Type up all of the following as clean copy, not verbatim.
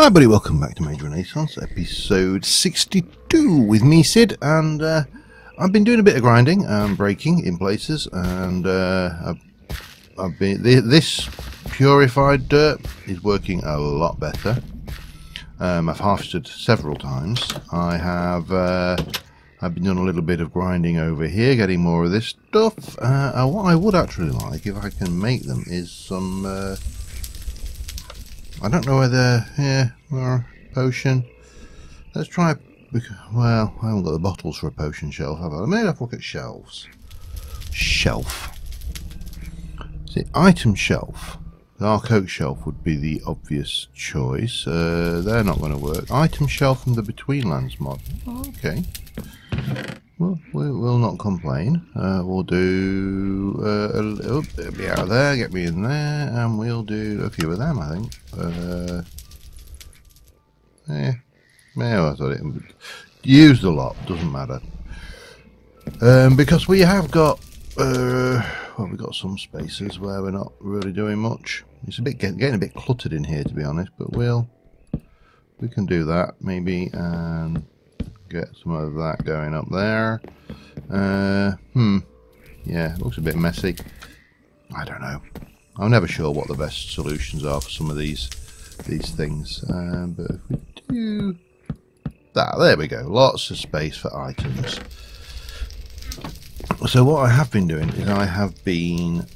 Hi buddy, welcome back to Mage Renaissance, episode 62 with me, Sid, and I've been doing a bit of grinding and breaking in places, and I've been this purified dirt is working a lot better. I've harvested several times. I've been doing a little bit of grinding over here, getting more of this stuff. What I would actually like, if I can make them, is some I don't know whether, potion. Let's try, well, I haven't got the bottles for a potion shelf, have I? I may have to look at shelves. Shelf. See, item shelf. The Dark Oak shelf would be the obvious choice. They're not going to work. Item shelf from the Betweenlands mod. Oh, okay. Well, we'll not complain. We'll do it'll be out of there, get me in there, and we'll do a few of them, I think. I thought it used a lot, doesn't matter. Because we have got well, we've got some spaces where we're not really doing much. It's a bit getting a bit cluttered in here, to be honest, but we can do that maybe and get some of that going up there. Yeah, it looks a bit messy. I don't know. I'm never sure what the best solutions are for some of these things. But if we do that, there we go. Lots of space for items. So what I have been doing is I have been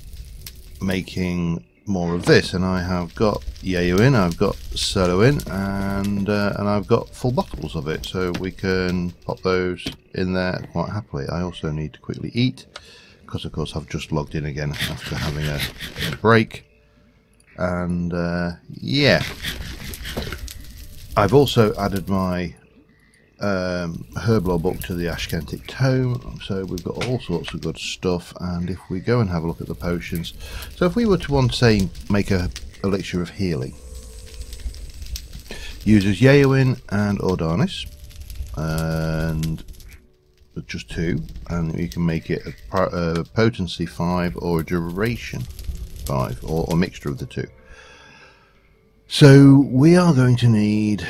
making more of this, and I have got Yayu in, I've got Solo in, and I've got full bottles of it, so we can pop those in there quite happily. I also need to quickly eat, because of course I've just logged in again after having a break, and yeah, I've also added my herblore book to the Ashkentic tome, so we've got all sorts of good stuff. And if we go and have a look at the potions, so if we were to want to say make a elixir of healing, uses Yeowin and Ordanis, and just 2, and you can make it a potency 5 or a duration 5, or a mixture of the 2. So we are going to need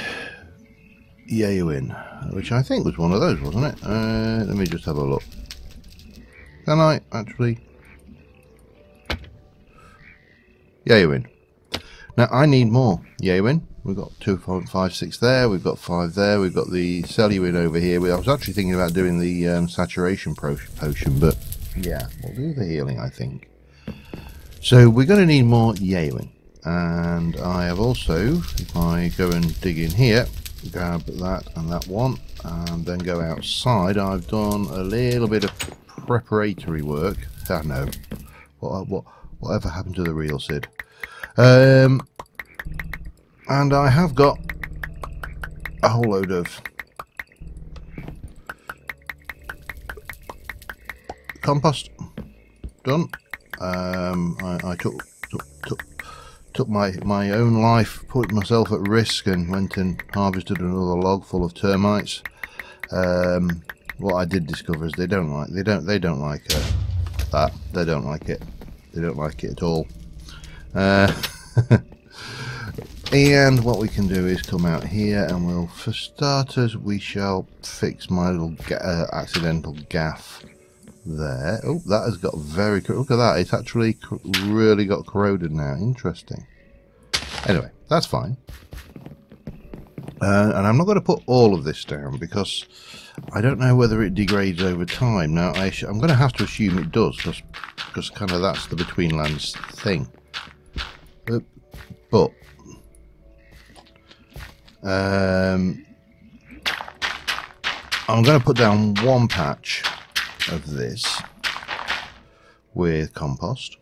Yeowin, which I think was one of those, wasn't it? Let me just have a look. Can I actually? Yeowin. Now I need more Yeowin. We've got 2.56 there. We've got 5 there. We've got the Celluin over here. I was actually thinking about doing the saturation potion, but yeah, we'll do the healing, I think. So we're going to need more Yeowin, and I have also, if I go and dig in here, grab that and that one, and then go outside. I've done a little bit of preparatory work. I don't know whatever happened to the real Sid. And I have got a whole load of compost done. I took my own life, put myself at risk, and went and harvested another log full of termites. What I did discover is they don't like that. They don't like it. They don't like it at all. And what we can do is come out here, and we'll, for starters, we shall fix my little accidental gaff there. Oh, that has got very, look at that, it's actually really got corroded now. Interesting. Anyway, that's fine. And I'm not going to put all of this down because I don't know whether it degrades over time. Now I'm going to have to assume it does, because kind of that's the Betweenlands thing. But I'm going to put down one patch of this with compost.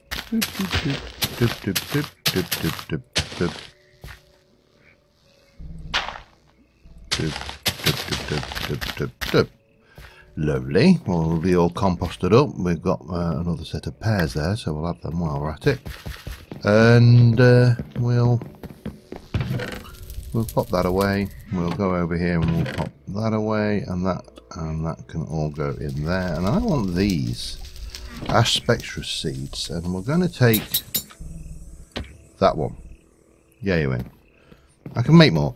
Lovely. Well, we'll be all composted up. We've got another set of pears there, so we'll have them while we're at it. And we'll pop that away. We'll go over here and we'll pop that away, and that can all go in there. And I want these Ash Spectra seeds, and we're going to take that one. Yeah, you in. I can make more.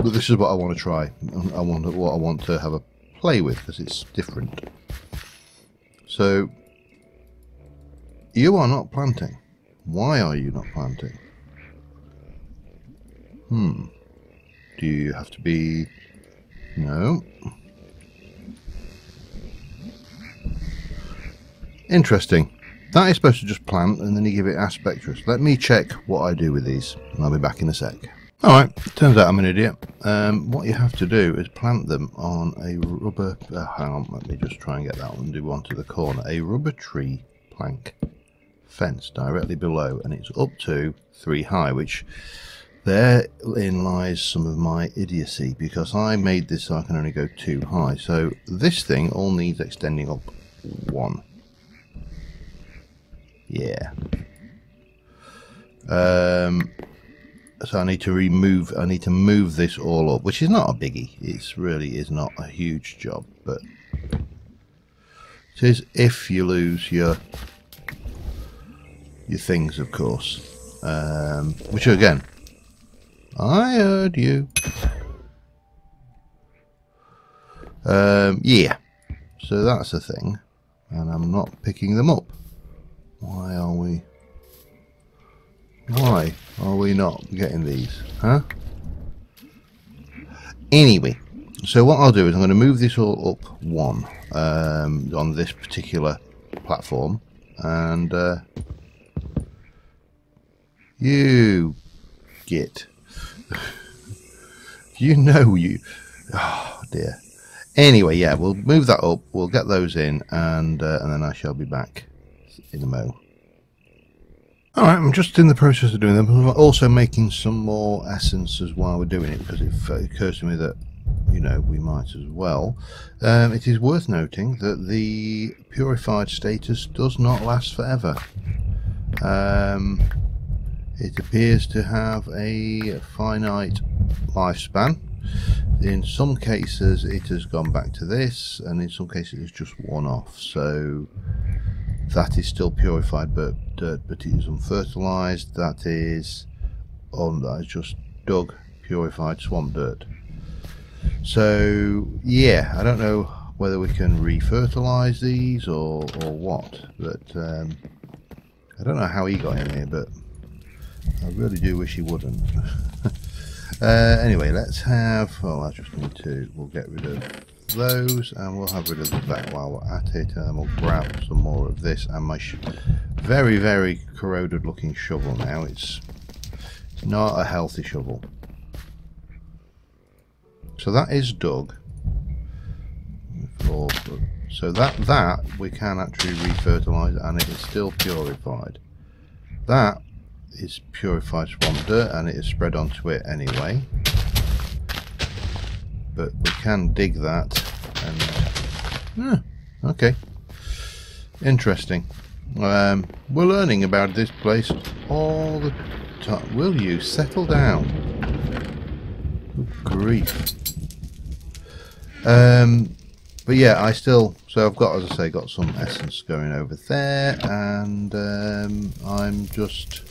But this is what I want to try. What I want to have a play with, because it's different. So, you are not planting. Why are you not planting? Do you have to be... No. Interesting. That is supposed to just plant and then you give it Aspectrus. Let me check what I do with these and I'll be back in a sec. Alright, turns out I'm an idiot. What you have to do is plant them on a rubber... hang on, let me just try and get that one, do one to the corner. A rubber tree plank fence directly below, and it's up to 3 high, which therein lies some of my idiocy, because I made this so I can only go 2 high. So this thing all needs extending up 1. Yeah. So I need to move this all up, which is not a biggie. It's really is not a huge job, but it is if you lose your things, of course. Which again, I heard you. Yeah. So that's a thing, and I'm not picking them up. Why are we not getting these? Huh? Anyway, so what I'll do is I'm going to move this all up 1 on this particular platform, and you git. You know you. Oh dear. Anyway, yeah, we'll move that up. We'll get those in, and then I shall be back in a mo. Alright, I'm just in the process of doing them. I'm also making some more essences while we're doing it, because it occurs to me that, you know, we might as well. It is worth noting that the purified status does not last forever. It appears to have a finite lifespan. In some cases it has gone back to this, and in some cases it's just one off. So that is still purified dirt, but it is unfertilized. That is just dug purified swamp dirt. So yeah, I don't know whether we can refertilize these or what, but I don't know how he got in here, but I really do wish he wouldn't. Anyway, let's have, I just need to, we'll get rid of those, and we'll have rid of that while we're at it, and we'll grab some more of this, and my very, very corroded looking shovel now. It's not a healthy shovel. So that is dug. So that we can actually refertilize, and it is still purified. That is purified swamp dirt, and it is spread onto it anyway. But we can dig that, and okay, interesting. We're learning about this place all the time. Will you settle down? Good grief. But yeah, so I've got, as I say, got some essence going over there, and I'm just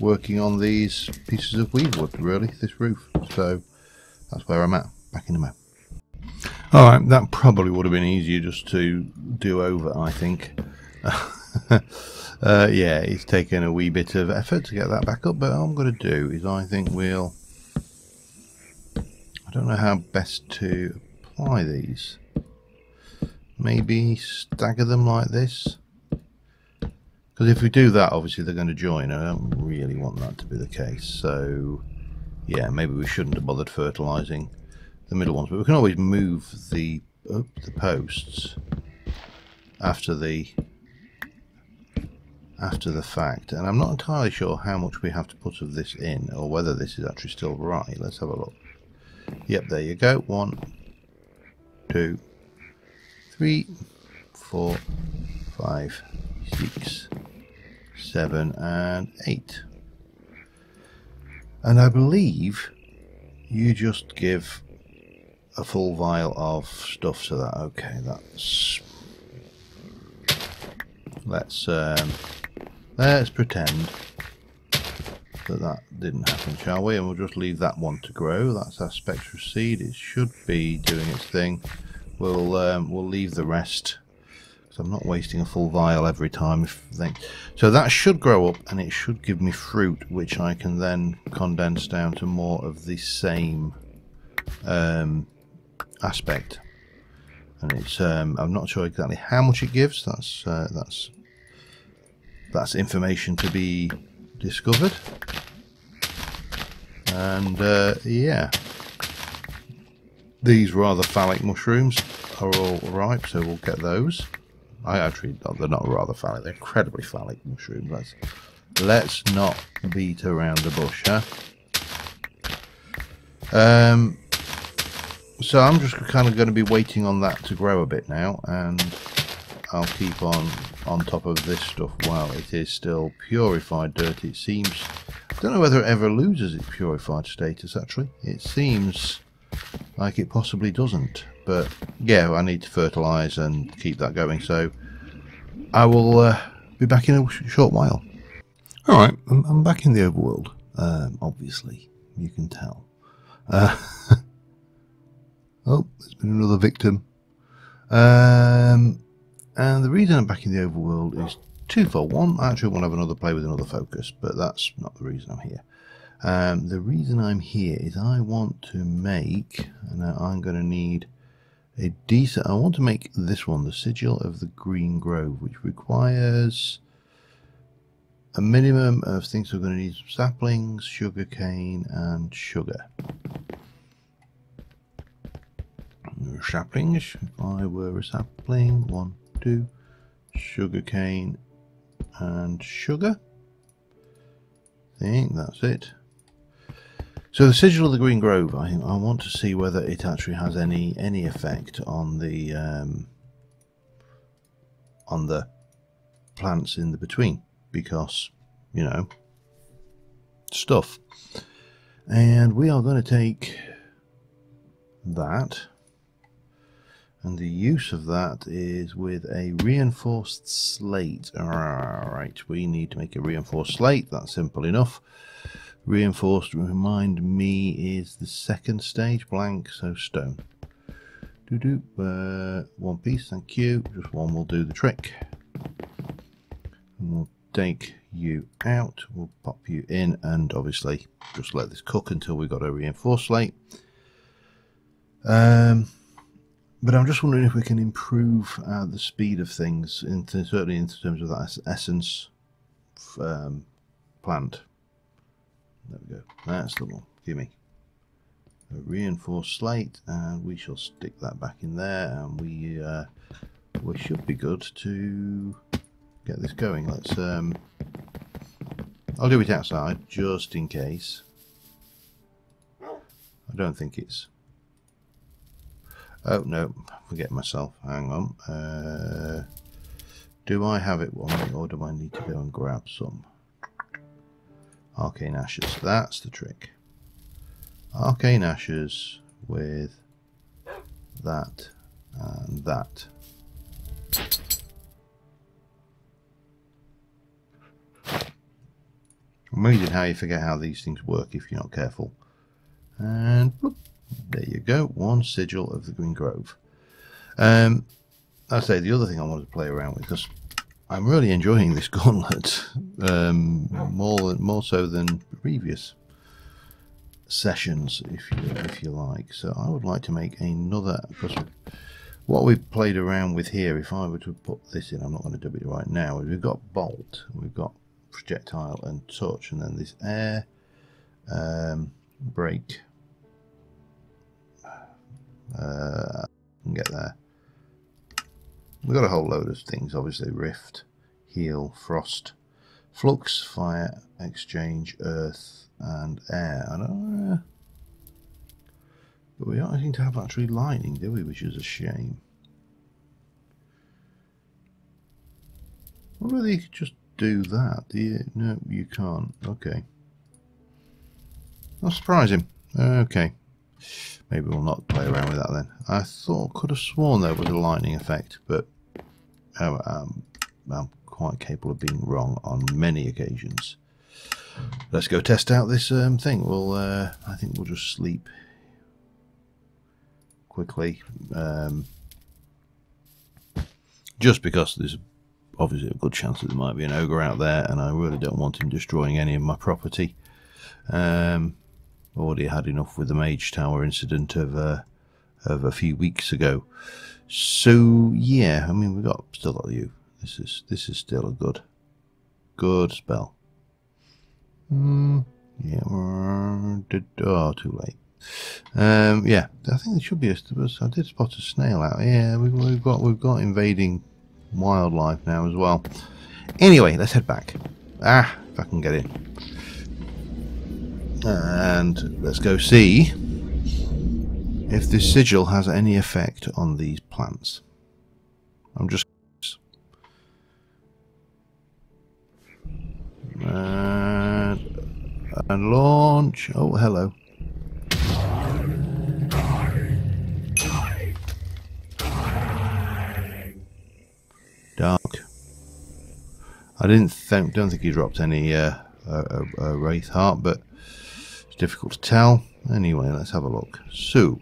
working on these pieces of weave wood, really, this roof. So that's where I'm at. Back in a moment. Alright, that probably would have been easier just to do over, I think. Yeah, it's taken a wee bit of effort to get that back up, but what I'm going to do is I think I don't know how best to apply these. Maybe stagger them like this. Because if we do that, obviously they're going to join, and I don't really want that to be the case. So, yeah, maybe we shouldn't have bothered fertilising the middle ones, but we can always move the posts after the fact. And I'm not entirely sure how much we have to put of this in, or whether this is actually still right. Let's have a look. Yep, there you go. 1, 2, 3, 4, 5, 6, 7, and 8. And I believe you just give a full vial of stuff to that. Okay, let's pretend But that didn't happen, shall we? And we'll just leave that one to grow. That's our spectra seed. It should be doing its thing. We'll leave the rest. So I'm not wasting a full vial every time. So that should grow up and it should give me fruit, which I can then condense down to more of the same aspect. And it's I'm not sure exactly how much it gives. That's information to be discovered. And yeah, these rather phallic mushrooms are all ripe, so we'll get those. They're not rather phallic, they're incredibly phallic mushrooms. Let's not beat around the bush, huh? So I'm just kind of going to be waiting on that to grow a bit now, and I'll keep on top of this stuff while it is still purified dirt. It seems, I don't know whether it ever loses its purified status actually. It seems like it possibly doesn't. But yeah, I need to fertilise and keep that going, so I will be back in a short while. Alright, I'm back in the overworld, obviously, you can tell. Oh, there's been another victim. And the reason I'm back in the overworld is twofold. One, I actually want to have another play with another focus, but that's not the reason I'm here. The reason I'm here is I want to make, and I'm going to need a decent, I want to make this one, the Sigil of the Green Grove, which requires a minimum of things. We're going to need some saplings, sugar cane, and sugar. Saplings, if I were a sapling, 1, 2, sugar cane, and sugar. I think that's it. So the Sigil of the Green Grove, I want to see whether it actually has any effect on the plants in the between, because, you know, stuff. And we are going to take that, and the use of that is with a reinforced slate. Alright, we need to make a reinforced slate. That's simple enough. Reinforced, remind me, is the second stage, blank, so stone. One piece, thank you. Just one will do the trick. And we'll take you out, we'll pop you in, and obviously just let this cook until we've got a reinforced slate. But I'm just wondering if we can improve the speed of things, certainly in terms of that essence plant. There we go. That's the one. Give me a reinforced slate, and we shall stick that back in there, and we should be good to get this going. Let's. I'll do it outside just in case. I don't think it's. Oh no, forget myself. Hang on. Do I have it one, or do I need to go and grab some? Arcane Ashes, that's the trick. Arcane Ashes with that and that. Amazing how you forget how these things work if you're not careful. And whoop, there you go, one Sigil of the Green Grove. I say the other thing I wanted to play around with, because I'm really enjoying this gauntlet, more so than previous sessions, if you like. So I would like to make another, because what we've played around with here, if I were to put this in, I'm not going to do it right now, we've got bolt, we've got projectile and touch, and then this air, break, and get there. We've got a whole load of things, obviously. Rift, heal, frost, flux, fire, exchange, earth, and air. But we don't seem to have actually lightning, do we? Which is a shame. I wonder whether you could just do that. No, you can't. Okay. That's surprising. Okay. Maybe we'll not play around with that then. I could have sworn there was a lightning effect, but I'm quite capable of being wrong on many occasions. let's go test out this thing. I think we'll just sleep quickly, just because there's obviously a good chance that there might be an ogre out there, and I really don't want him destroying any of my property. Already had enough with the Mage Tower incident of a few weeks ago. So yeah, I mean, we've still got you. This is still a good spell. Yeah, oh, too late. Yeah, I think there should be I did spot a snail out. Yeah, we've got invading wildlife now as well. Anyway, let's head back. If I can get in. And let's go see if this sigil has any effect on these plants. I'm just and launch. Oh, hello. Dark. I don't think he dropped any wraith heart, but it's difficult to tell. Anyway, let's have a look. So,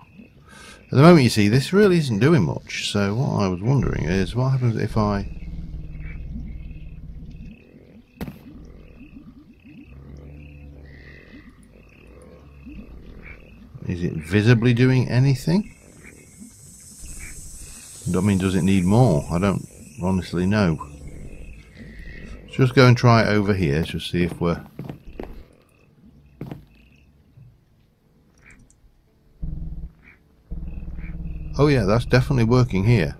at the moment, you see, this really isn't doing much. So, what I was wondering is, what happens if I... Is it visibly doing anything? I mean, does it need more? I don't honestly know. Let's just go and try it over here, just see if we're... Oh yeah, that's definitely working here.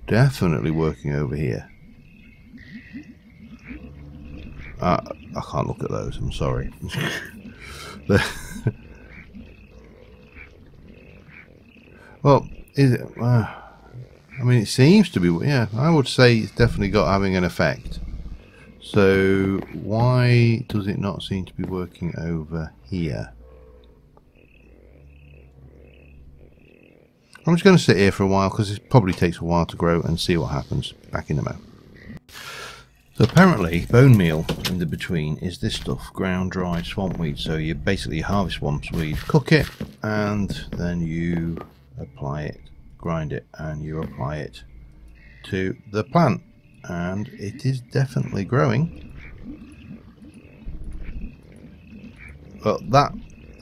Definitely working over here. I can't look at those, I'm sorry. Well, is it? I mean, it seems to be. Yeah, I would say it's definitely having an effect. So why does it not seem to be working over here? I'm just going to sit here for a while because it probably takes a while to grow and see what happens. Back in a moment. So apparently bone meal in the between is this stuff, ground dried swamp weed. So you basically harvest swamp weed, cook it, and then you apply it, grind it, and you apply it to the plant, and it is definitely growing. Well, that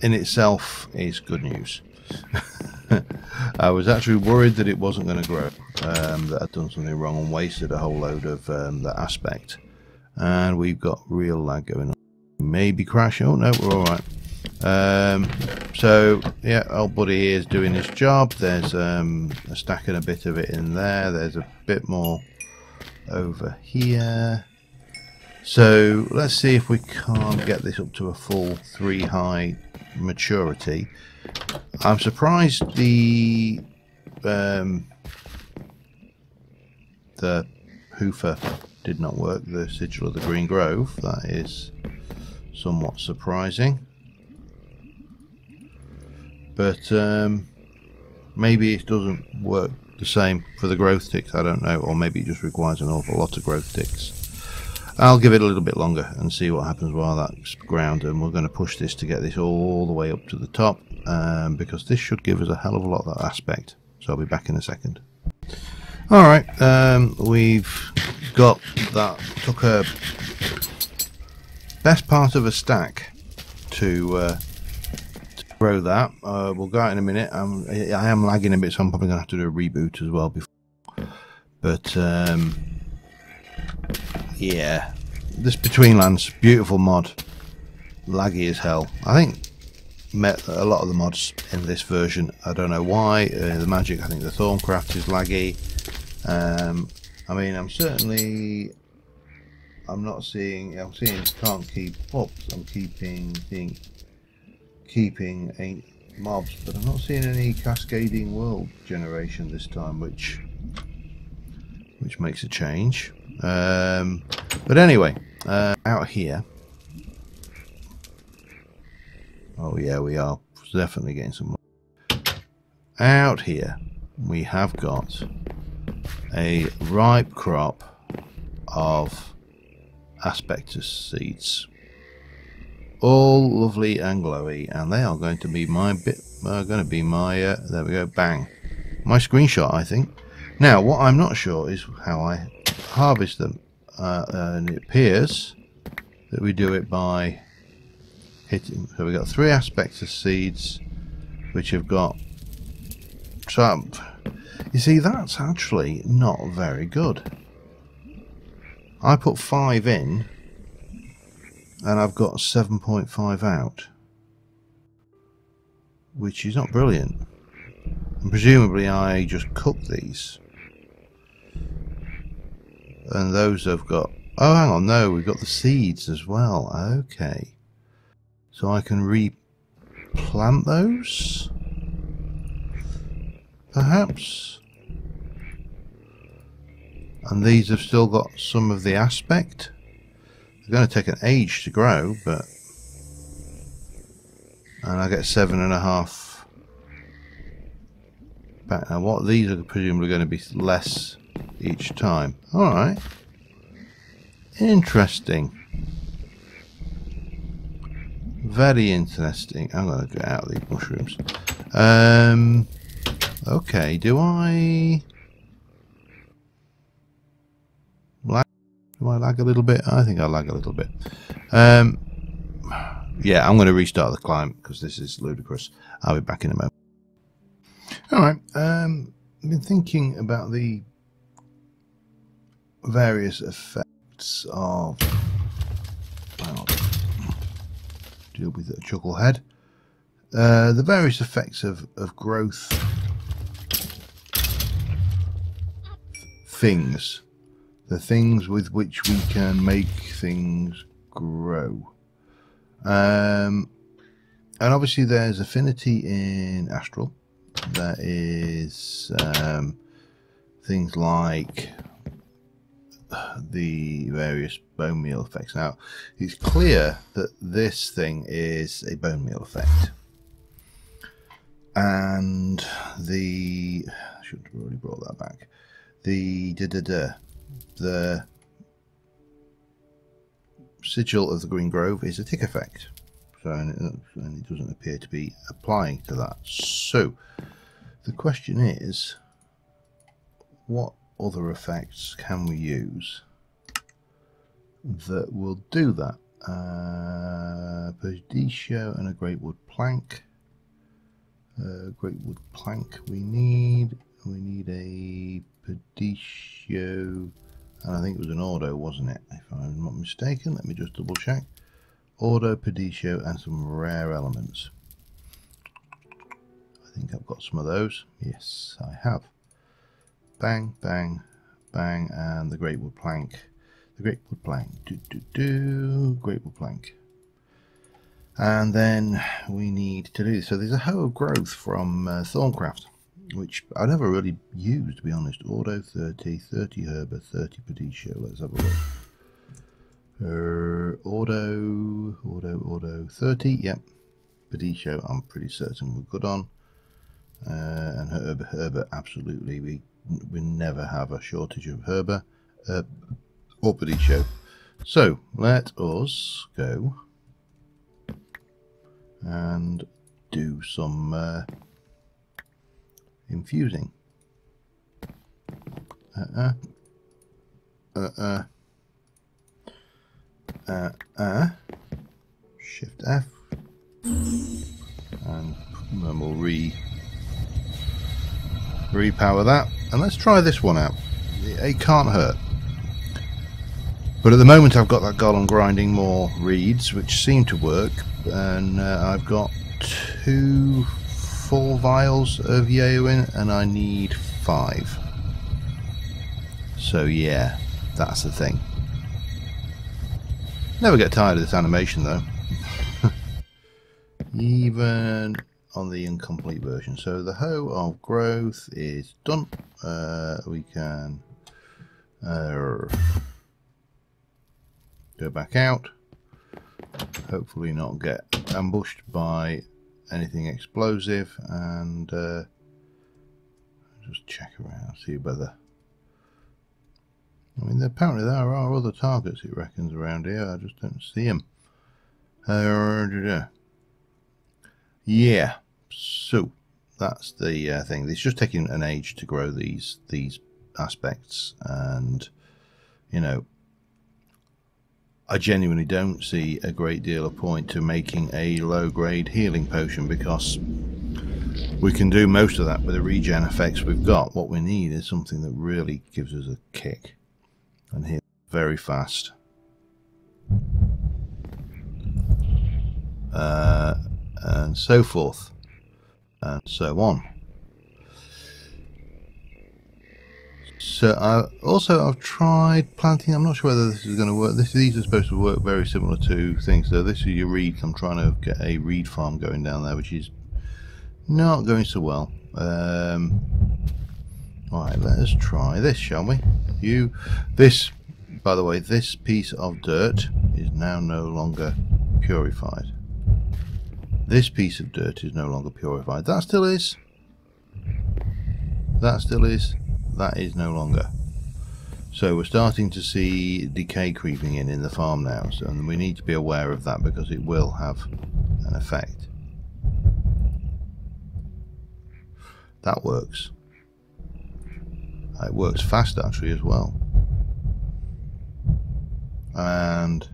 in itself is good news. I was actually worried that it wasn't going to grow, that I'd done something wrong and wasted a whole load of that aspect. And we've got real lag going on. Maybe crash. Oh no, we're alright. So yeah, old buddy here is doing his job. There's a stack and a bit of it in there. There's a bit more over here. So let's see if we can't get this up to a full 3 high maturity. I'm surprised the hoofer did not work, the sigil of the Green Grove. That is somewhat surprising. But maybe it doesn't work the same for the growth ticks, I don't know, or maybe it just requires an awful lot of growth ticks. I'll give it a little bit longer and see what happens while that's ground, and we're going to push this to get this all the way up to the top, because this should give us a hell of a lot of that aspect. So I'll be back in a second. Alright, we've got that. Took a best part of a stack to grow that. We'll go out in a minute. I am lagging a bit, so I'm probably going to have to do a reboot as well before. But yeah, this Between Lands, beautiful mod, laggy as hell. I think met a lot of the mods in this version. I don't know why. The magic, I think the Thorncraft is laggy. I mean, I'm seeing can't keep up. I'm keeping ain't mobs, but I'm not seeing any cascading world generation this time, which makes a change. But anyway, out here. Oh yeah, we are definitely getting some. Out here, we have got a ripe crop of aspectus seeds. All lovely and glowy, and they are going to be my there we go, bang, my screenshot, I think. Now what I'm not sure is how I harvest them, and it appears that we do it by hitting. So we've got 3 aspectus seeds which have got some. You see, that's actually not very good. I put 5 in and I've got 7.5 out, which is not brilliant. And presumably I just cook these, and those have got, oh hang on, no, we've got the seeds as well. Okay, so I can replant those perhaps, and these have still got some of the aspect. They're going to take an age to grow, but, and I get 7.5 back. Now what, these are presumably going to be less each time. Alright, interesting, very interesting. I'm going to get out of these mushrooms. Okay, do I lag a little bit? I think I lag a little bit. Yeah, I'm going to restart the climb because this is ludicrous. I'll be back in a moment. Alright, I've been thinking about the various effects of, well, deal with a chucklehead. The various effects of growth things. The things with which we can make things grow. And obviously there's affinity in Astral. There is things like the various bone meal effects. Now, it's clear that this thing is a bone meal effect. And the, I should have already brought that back. The sigil of the Green Grove is a tick effect, so and it doesn't appear to be applying to that. So the question is, what other effects can we use that will do that? Perditio and a great wood plank. Great wood plank we need a Perditio, and I think it was an Ordo, wasn't it, if I'm not mistaken. Let me just double check. Ordo, Perditio, and some rare elements. I think I've got some of those. Yes, I have. Bang, bang, bang, and the great wood plank. The great wood plank. Great wood plank. And then we need to do, so there's a hoe of growth from Thorncraft, which I never really used, to be honest. Ordo 30, 30 herba, 30 Perditio. Let's have a look. Ordo 30, yep. Perditio, I'm pretty certain we're good on. And herba, absolutely. We never have a shortage of herba or Perditio. So let us go and do some infusing. Shift F, and then we'll repower that, and let's try this one out. It can't hurt. But at the moment I've got that golem grinding more reeds, which seem to work, and I've got 4 vials of Yeoin, and I need 5. So yeah, that's the thing. Never get tired of this animation though. Even on the incomplete version. So the hoe of growth is done. We can go back out, hopefully not get ambushed by anything explosive, and just check around, see whether I mean, apparently there are other targets, it reckons, around here. I just don't see them. Yeah, so that's the thing. It's just taking an age to grow these aspects, and you know, I genuinely don't see a great deal of point to making a low-grade healing potion, because we can do most of that with the regen effects we've got. What we need is something that really gives us a kick and heals very fast. And so forth and so on. So I've tried planting. I'm not sure whether this is going to work. These are supposed to work very similar to things. So this is your reeds. I'm trying to get a reed farm going down there, which is not going so well. Right, let us try this, shall we? This, by the way, this piece of dirt is now no longer purified. This piece of dirt is no longer purified. That still is. That still is. That is no longer. So we're starting to see decay creeping in the farm now, so, and we need to be aware of that, because it will have an effect. That works. It works fast actually as well. And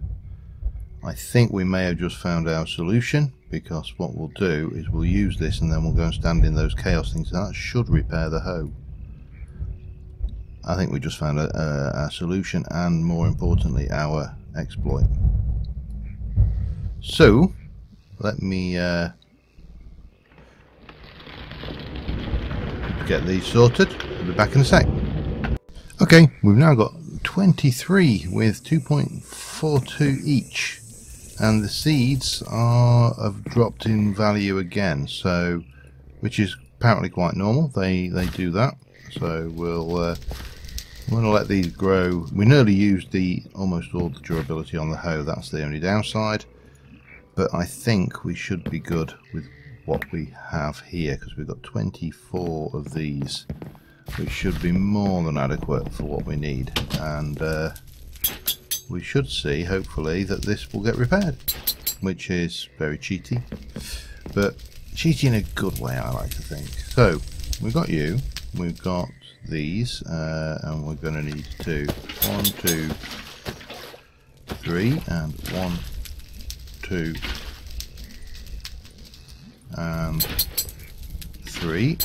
I think we may have just found our solution, because what we'll do is we'll use this and then we'll go and stand in those chaos things, and that should repair the hoe. I think we just found a solution, and more importantly our exploit. So let me get these sorted. I'll be back in a sec. Okay, we've now got 23 with 2.42 each, and the seeds have dropped in value again, so which is apparently quite normal. They do that. So we're going to let these grow. We nearly used almost all the durability on the hoe. That's the only downside, but I think we should be good with what we have here, because we've got 24 of these, which should be more than adequate for what we need, and we should see hopefully that this will get repaired, which is very cheaty, but cheaty in a good way, I like to think. So we've got you, we've got these, and we're going to need 2, 1, 2, 3, and 1, 2, and 3,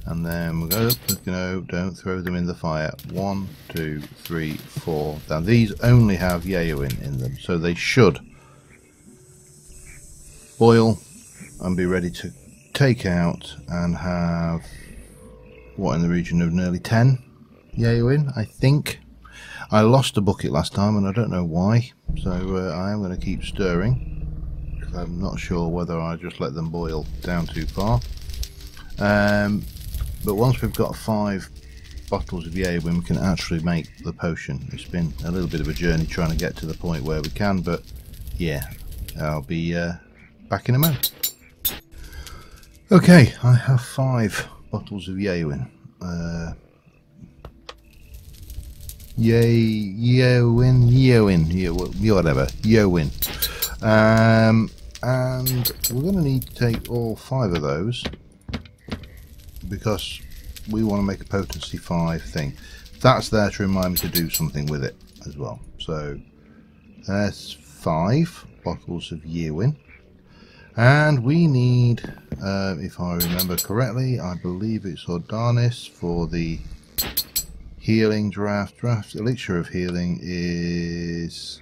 and then we'll go, no, don't throw them in the fire. 1, 2, 3, 4. Now these only have Yaoin in them, so they should boil and be ready to take out and have what, in the region of nearly 10 Yaoin, I think. I lost a bucket last time and I don't know why, so I am going to keep stirring. I'm not sure whether I just let them boil down too far. But once we've got 5 bottles of Yaoin, we can actually make the potion. It's been a little bit of a journey trying to get to the point where we can, but yeah, I'll be back in a moment. Okay, I have 5 bottles of Yaoin. Whatever, Yaoin. And we're going to need to take all 5 of those, because we want to make a potency 5 thing. That's there to remind me to do something with it as well. So there's 5 bottles of Yaoin, and we need, if I remember correctly, I believe it's Ordanis for the healing draft. Elixir of healing is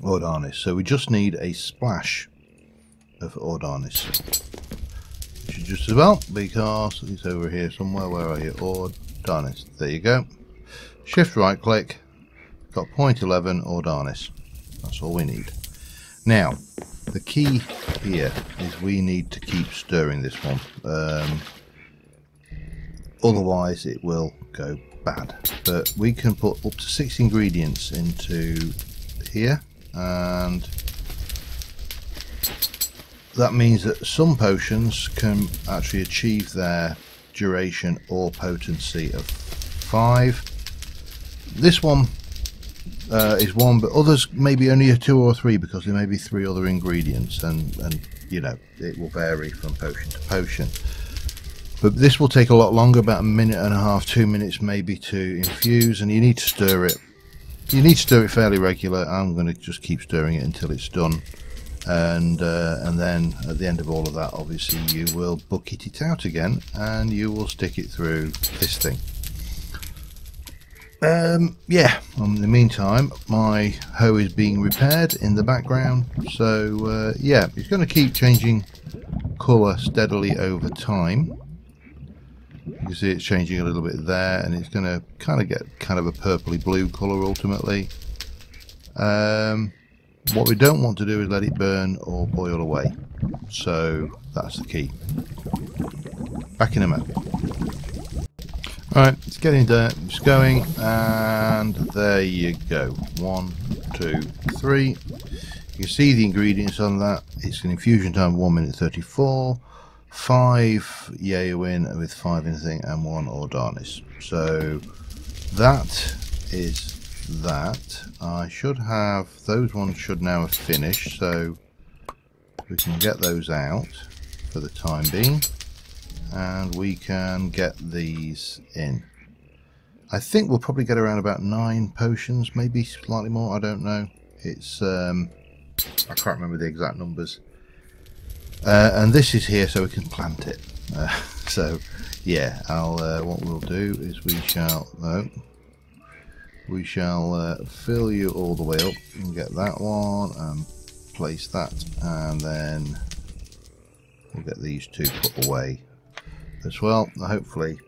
Ordanis, so we just need a splash of Ordanis, which is just as well, because it's over here somewhere. Where are you? Ordanis, there you go. Shift right click, got 0.11 Ordanis. That's all we need. Now the key here is we need to keep stirring this one, otherwise it will go bad. But we can put up to 6 ingredients into here, and that means that some potions can actually achieve their duration or potency of 5. This one is 1, but others maybe only a 2 or 3 because there may be 3 other ingredients, and you know, it will vary from potion to potion. But this will take a lot longer, about 1.5 minutes, 2 minutes maybe to infuse, and you need to stir it. You need to stir it fairly regular. I'm going to just keep stirring it until it's done, and then at the end of all of that, obviously you will bucket it out again, and you will stick it through this thing. Yeah, in the meantime my hoe is being repaired in the background, so yeah, it's going to keep changing colour steadily over time. You can see it's changing a little bit there, and it's going to kind of get kind of a purpley blue colour ultimately. What we don't want to do is let it burn or boil away, so that's the key. Back in a minute. Alright, it's getting there, it's going, and there you go. 1, 2, 3. You can see the ingredients on that. It's an infusion time of 1 minute 34, 5 Yeowin with 5 anything, and 1 Ordanis. So that is that. I should have, those ones should now have finished, so we can get those out for the time being. And we can get these in. I think we'll probably get around about 9 potions, maybe slightly more, I don't know. It's I can't remember the exact numbers. And this is here so we can plant it. So yeah, what we'll do is we shall fill you all the way up and get that one and place that, and then we'll get these 2 put away as well. Hopefully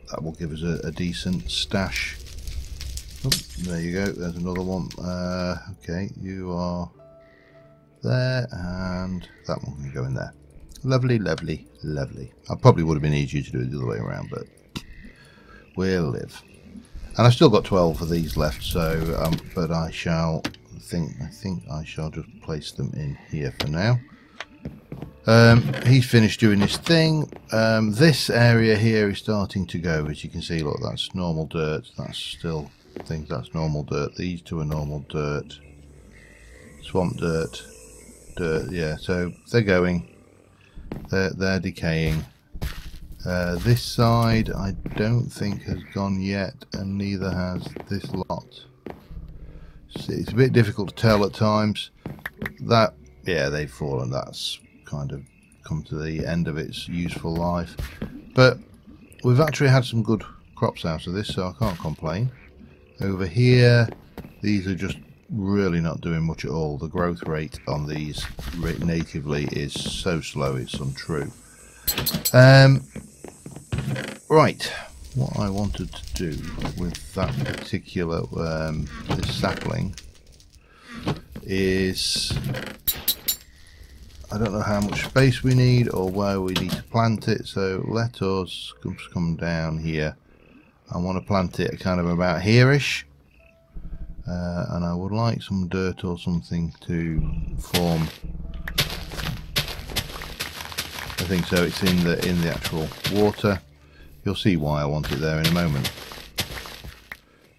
that will give us a decent stash. Oh, there you go, there's another one. Okay, you are there, and that one can go in there. Lovely, lovely, lovely. I probably would have been easier to do it the other way around, but we'll live. And I've still got 12 of these left, so but I think I shall just place them in here for now. He's finished doing this thing. This area here is starting to go, as you can see. Look, that's normal dirt. That's still things. That's normal dirt. These 2 are normal dirt. Swamp dirt. Dirt. Yeah. So they're going. They're decaying. This side I don't think has gone yet, and neither has this lot. See, it's a bit difficult to tell at times. That, yeah, they've fallen. That's kind of come to the end of its useful life, but we've actually had some good crops out of this, so I can't complain. Over here, these are just really not doing much at all. The growth rate on these natively is so slow, it's untrue. Right, what I wanted to do with that particular this sapling is, I don't know how much space we need or where we need to plant it, so let us come down here. I want to plant it kind of about here-ish, and I would like some dirt or something to form. I think so. It's in the actual water. You'll see why I want it there in a moment.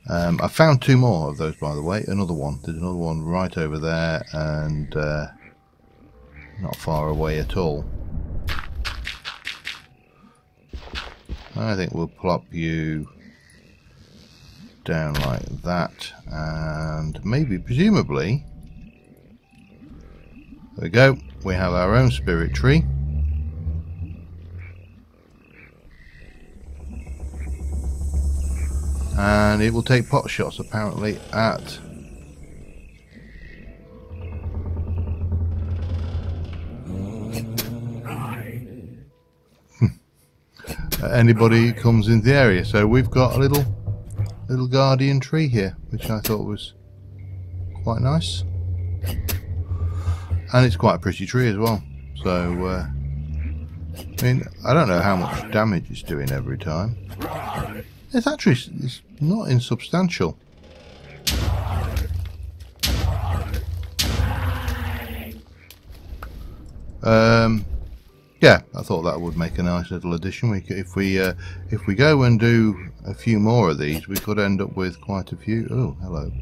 I found 2 more of those, by the way. Another one. There's another one right over there, and not far away at all. I think we'll plop you down like that, and maybe, presumably, there we go, we have our own spirit tree. And it will take pot shots apparently at anybody who comes into the area. So we've got a little guardian tree here, which I thought was quite nice, and it's quite a pretty tree as well. So I mean, I don't know how much damage it's doing every time. It's actually, it's not insubstantial. Yeah, I thought that would make a nice little addition. If we go and do a few more of these, we could end up with quite a few. Oh, hello.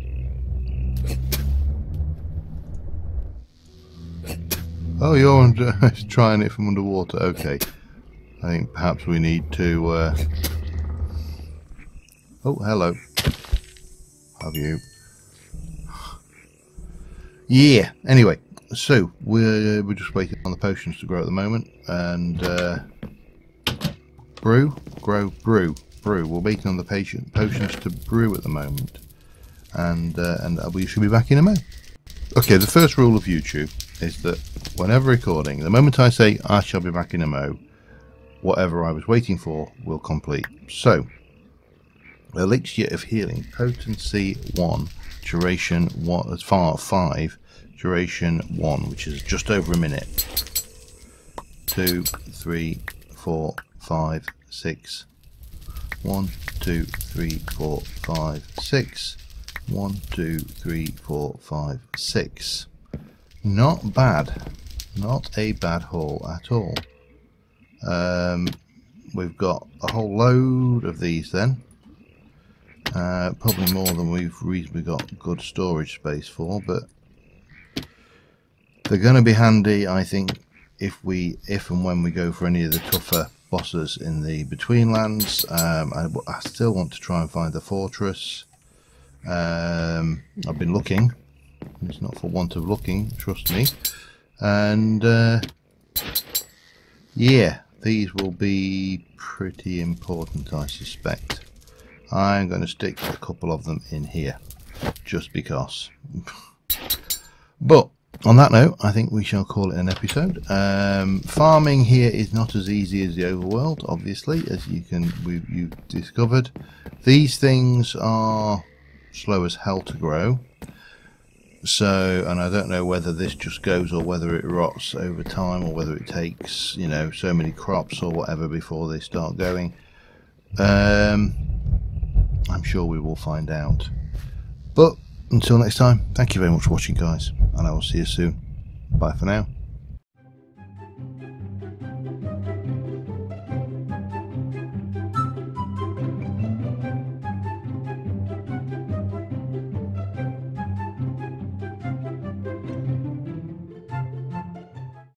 Oh, you're trying it from underwater. Okay, I think perhaps we need to. Oh, hello. Have you? Yeah. Anyway. So we're just waiting on the potions to grow at the moment, and brew. We're waiting on the potions to brew at the moment, and we should be back in a moment. Okay, the first rule of YouTube is that whenever recording, the moment I say I shall be back in a mo, whatever I was waiting for will complete. So, elixir of healing, potency 1, duration 1, as far 5. Duration 1, which is just over a minute. 2, 3, 4, 5, 6. 1, 2, 3, 4, 5, 6. 1, 2, 3, 4, 5, 6. Not bad. Not a bad haul at all. We've got a whole load of these then. Probably more than we've reasonably got good storage space for, but they're going to be handy, I think, if and when we go for any of the tougher bosses in the between lands. I still want to try and find the fortress. I've been looking. It's not for want of looking, trust me. And yeah, these will be pretty important, I suspect. I'm going to stick a couple of them in here, just because. But on that note, I think we shall call it an episode. Farming here is not as easy as the overworld, obviously, as you've discovered. These things are slow as hell to grow. So, and I don't know whether this just goes or whether it rots over time, or whether it takes, you know, so many crops or whatever before they start going. I'm sure we will find out. But until next time, thank you very much for watching, guys, and I will see you soon. Bye for now.